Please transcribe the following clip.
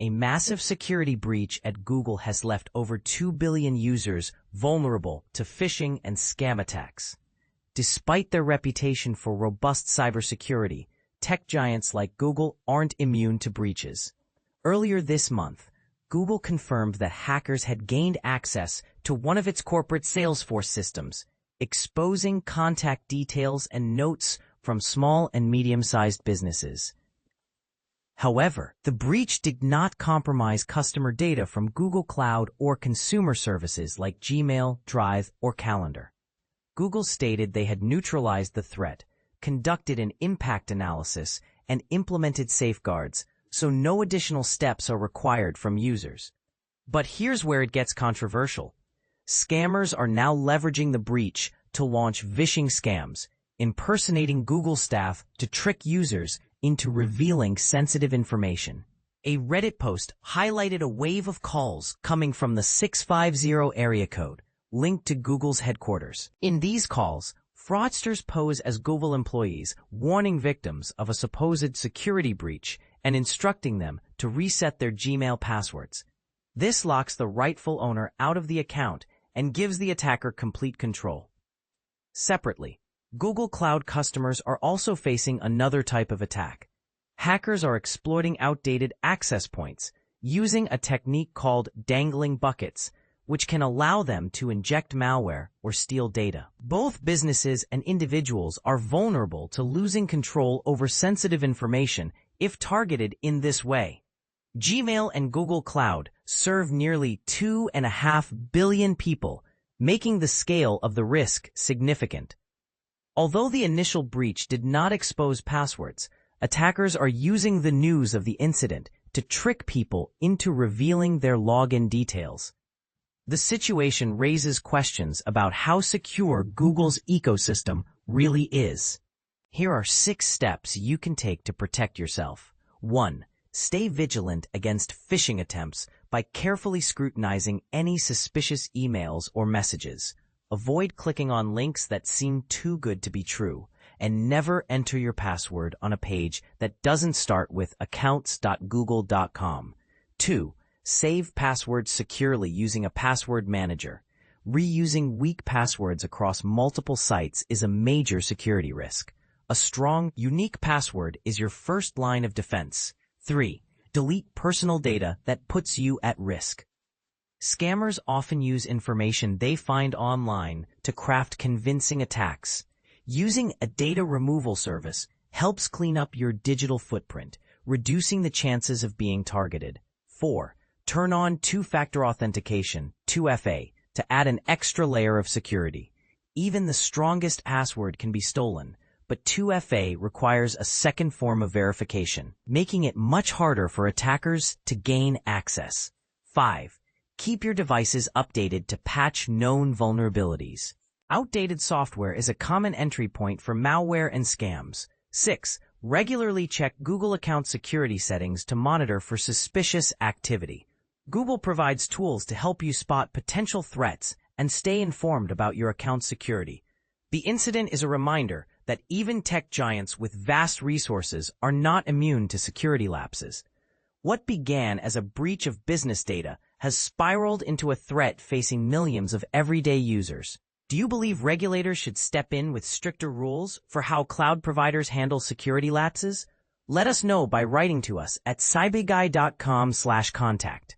A massive security breach at Google has left over 2 billion users vulnerable to phishing and scam attacks. Despite their reputation for robust cybersecurity, tech giants like Google aren't immune to breaches. Earlier this month, Google confirmed that hackers had gained access to one of its corporate Salesforce systems, exposing contact details and notes from small and medium-sized businesses. However, the breach did not compromise customer data from Google Cloud or consumer services like Gmail, Drive, or Calendar. Google stated they had neutralized the threat, conducted an impact analysis, and implemented safeguards, so no additional steps are required from users. But here's where it gets controversial. Scammers are now leveraging the breach to launch vishing scams, impersonating Google staff to trick users into revealing sensitive information. A Reddit post highlighted a wave of calls coming from the 650 area code, linked to Google's headquarters. In these calls, fraudsters pose as Google employees, warning victims of a supposed security breach and instructing them to reset their Gmail passwords. This locks the rightful owner out of the account and gives the attacker complete control. Separately, Google Cloud customers are also facing another type of attack. Hackers are exploiting outdated access points, using a technique called dangling buckets, which can allow them to inject malware or steal data. Both businesses and individuals are vulnerable to losing control over sensitive information if targeted in this way. Gmail and Google Cloud serve nearly 2.5 billion people, making the scale of the risk significant. Although the initial breach did not expose passwords, attackers are using the news of the incident to trick people into revealing their login details. The situation raises questions about how secure Google's ecosystem really is. Here are 6 steps you can take to protect yourself. 1. Stay vigilant against phishing attempts by carefully scrutinizing any suspicious emails or messages. Avoid clicking on links that seem too good to be true, and never enter your password on a page that doesn't start with accounts.google.com. 2. Save passwords securely using a password manager. Reusing weak passwords across multiple sites is a major security risk. A strong, unique password is your first line of defense. 3. Delete personal data that puts you at risk. Scammers often use information they find online to craft convincing attacks. Using a data removal service helps clean up your digital footprint, reducing the chances of being targeted. 4. Turn on two-factor authentication, 2FA, to add an extra layer of security. Even the strongest password can be stolen, but 2FA requires a second form of verification, making it much harder for attackers to gain access. 5. Keep your devices updated to patch known vulnerabilities. Outdated software is a common entry point for malware and scams. 6. Regularly check Google account security settings to monitor for suspicious activity. Google provides tools to help you spot potential threats and stay informed about your account security. The incident is a reminder that even tech giants with vast resources are not immune to security lapses. What began as a breach of business data has spiraled into a threat facing millions of everyday users. Do you believe regulators should step in with stricter rules for how cloud providers handle security lapses? Let us know by writing to us at cyberguy.com/contact.